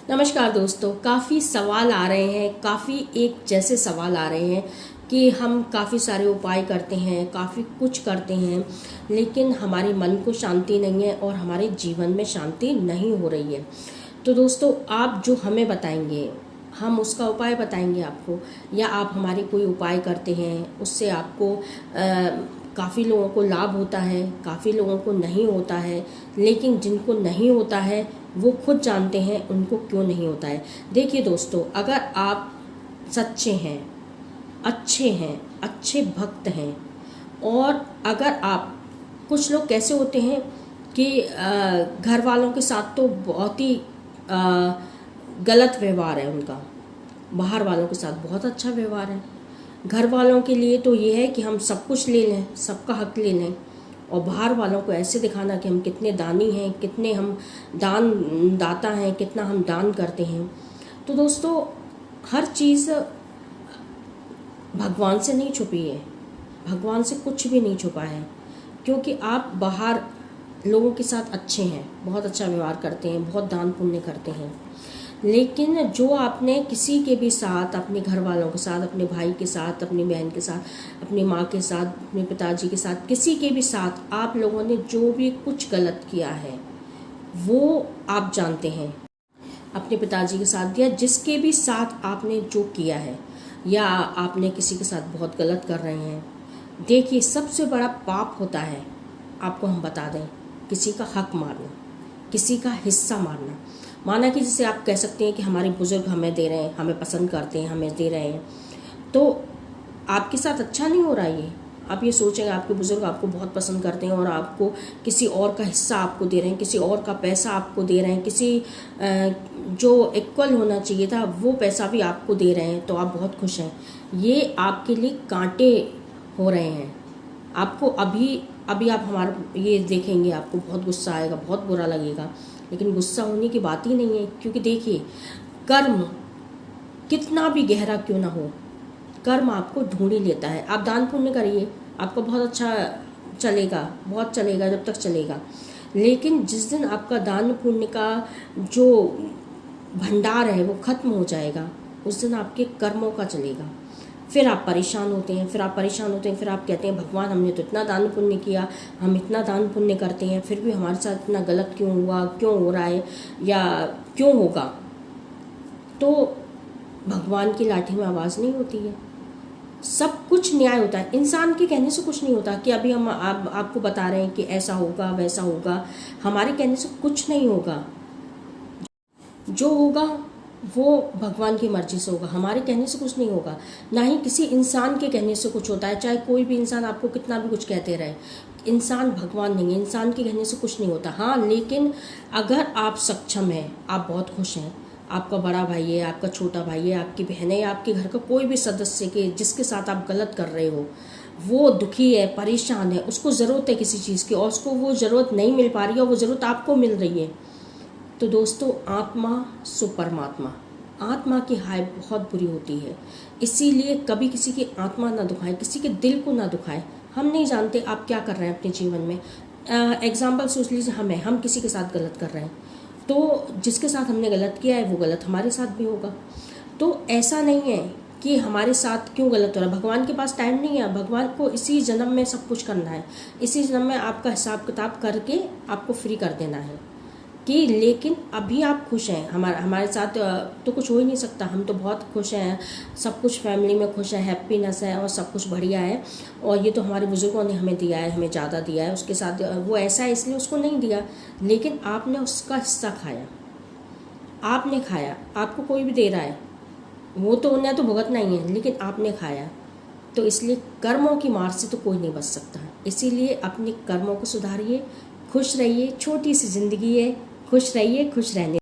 नमस्कार दोस्तों, काफ़ी सवाल आ रहे हैं, काफ़ी एक जैसे सवाल आ रहे हैं कि हम काफ़ी सारे उपाय करते हैं, काफ़ी कुछ करते हैं, लेकिन हमारे मन को शांति नहीं है और हमारे जीवन में शांति नहीं हो रही है। तो दोस्तों, आप जो हमें बताएंगे, हम उसका उपाय बताएंगे आपको, या आप हमारे कोई उपाय करते हैं, उससे आपको काफ़ी लोगों को लाभ होता है, काफ़ी लोगों को नहीं होता है। लेकिन जिनको नहीं होता है वो खुद जानते हैं उनको क्यों नहीं होता है। देखिए दोस्तों, अगर आप सच्चे हैं, अच्छे हैं, अच्छे भक्त हैं, और अगर आप, कुछ लोग कैसे होते हैं कि घर वालों के साथ तो बहुत ही गलत व्यवहार है उनका, बाहर वालों के साथ बहुत अच्छा व्यवहार है। घर वालों के लिए तो ये है कि हम सब कुछ ले लें, सबका हक ले लें, और बाहर वालों को ऐसे दिखाना कि हम कितने दानी हैं, कितने हम दान दाता हैं, कितना हम दान करते हैं। तो दोस्तों, हर चीज़ भगवान से नहीं छुपी है, भगवान से कुछ भी नहीं छुपा है, क्योंकि आप बाहर लोगों के साथ अच्छे हैं, बहुत अच्छा व्यवहार करते हैं, बहुत दान पुण्य करते हैं, लेकिन जो आपने किसी के भी साथ, अपने घर वालों के साथ, अपने भाई के साथ, अपनी बहन के साथ, अपनी माँ के साथ, अपने पिताजी के साथ, किसी के भी साथ आप लोगों ने जो भी कुछ गलत किया है वो आप जानते हैं। अपने पिताजी के साथ या जिसके भी साथ आपने जो किया है, या आपने किसी के साथ बहुत गलत कर रहे हैं, देखिए सबसे बड़ा पाप होता है, आपको हम बता दें, किसी का हक मारना, किसी का हिस्सा मारना। माना कि जैसे आप कह सकते हैं कि हमारे बुजुर्ग हमें दे रहे हैं, हमें पसंद करते हैं, हमें दे रहे हैं, तो आपके साथ अच्छा नहीं हो रहा है। ये आप ये सोचेंगे, आपके बुजुर्ग आपको बहुत पसंद करते हैं और आपको किसी और का हिस्सा आपको दे रहे हैं, किसी और का पैसा आपको दे रहे हैं, किसी जो इक्वल होना चाहिए था वो पैसा भी आपको दे रहे हैं, तो आप बहुत खुश हैं। ये आपके लिए कांटे हो रहे हैं। आपको अभी अभी आप हमारा ये देखेंगे, आपको बहुत गुस्सा आएगा, बहुत बुरा लगेगा, लेकिन गुस्सा होने की बात ही नहीं है। क्योंकि देखिए, कर्म कितना भी गहरा क्यों ना हो, कर्म आपको ढूंढ ही लेता है। आप दान पुण्य करिए, आपका बहुत अच्छा चलेगा, बहुत चलेगा जब तक चलेगा, लेकिन जिस दिन आपका दान पुण्य का जो भंडार है वो खत्म हो जाएगा, उस दिन आपके कर्मों का चलेगा। फिर आप परेशान होते हैं, फिर आप कहते हैं भगवान, हमने तो इतना दान पुण्य किया, हम इतना दान पुण्य करते हैं, फिर भी हमारे साथ इतना गलत क्यों हुआ, क्यों हो रहा है, या क्यों होगा। तो भगवान की लाठी में आवाज़ नहीं होती है, सब कुछ न्याय होता है। इंसान के कहने से कुछ नहीं होता कि अभी हम आपको बता रहे हैं कि ऐसा होगा वैसा होगा, हमारे कहने से कुछ नहीं होगा। जो होगा वो भगवान की मर्जी से होगा, हमारे कहने से कुछ नहीं होगा। ना ही किसी इंसान के कहने से कुछ होता है, चाहे कोई भी इंसान आपको कितना भी कुछ कहते रहे। इंसान भगवान नहीं है, इंसान के कहने से कुछ नहीं होता। हाँ, लेकिन अगर आप सक्षम हैं, आप बहुत खुश हैं, आपका बड़ा भाई है, आपका छोटा भाई है, आपकी बहन है, या आपके घर का कोई भी सदस्य के जिसके साथ आप गलत कर रहे हो, वो दुखी है, परेशान है, उसको ज़रूरत है किसी चीज़ की और उसको वो ज़रूरत नहीं मिल पा रही है, वो ज़रूरत आपको मिल रही है, तो दोस्तों, आत्मा सो परमात्मा, आत्मा की हाय बहुत बुरी होती है। इसीलिए कभी किसी की आत्मा ना दुखाएं, किसी के दिल को ना दुखाएं। हम नहीं जानते आप क्या कर रहे हैं अपने जीवन में। एग्जाम्पल सोच लीजिए, हम किसी के साथ गलत कर रहे हैं, तो जिसके साथ हमने गलत किया है वो गलत हमारे साथ भी होगा। तो ऐसा नहीं है कि हमारे साथ क्यों गलत हो रहा है। भगवान के पास टाइम नहीं है, भगवान को इसी जन्म में सब कुछ करना है, इसी जन्म में आपका हिसाब किताब करके आपको फ्री कर देना है कि लेकिन अभी आप खुश हैं। हमारे साथ तो कुछ हो ही नहीं सकता, हम तो बहुत खुश हैं, सब कुछ फैमिली में खुश है, हैप्पीनेस है और सब कुछ बढ़िया है। और ये तो हमारे बुजुर्गों ने हमें दिया है, हमें ज़्यादा दिया है, उसके साथ वो ऐसा है इसलिए उसको नहीं दिया, लेकिन आपने उसका हिस्सा खाया, आपने खाया, आपको कोई भी दे रहा है, वो तो उन्हें तो भुगतना ही है, लेकिन आपने खाया। तो इसलिए कर्मों की मार से तो कोई नहीं बच सकता। इसीलिए अपने कर्मों को सुधारिए, खुश रहिए, छोटी सी जिंदगी है, खुश रहिए, खुश रहने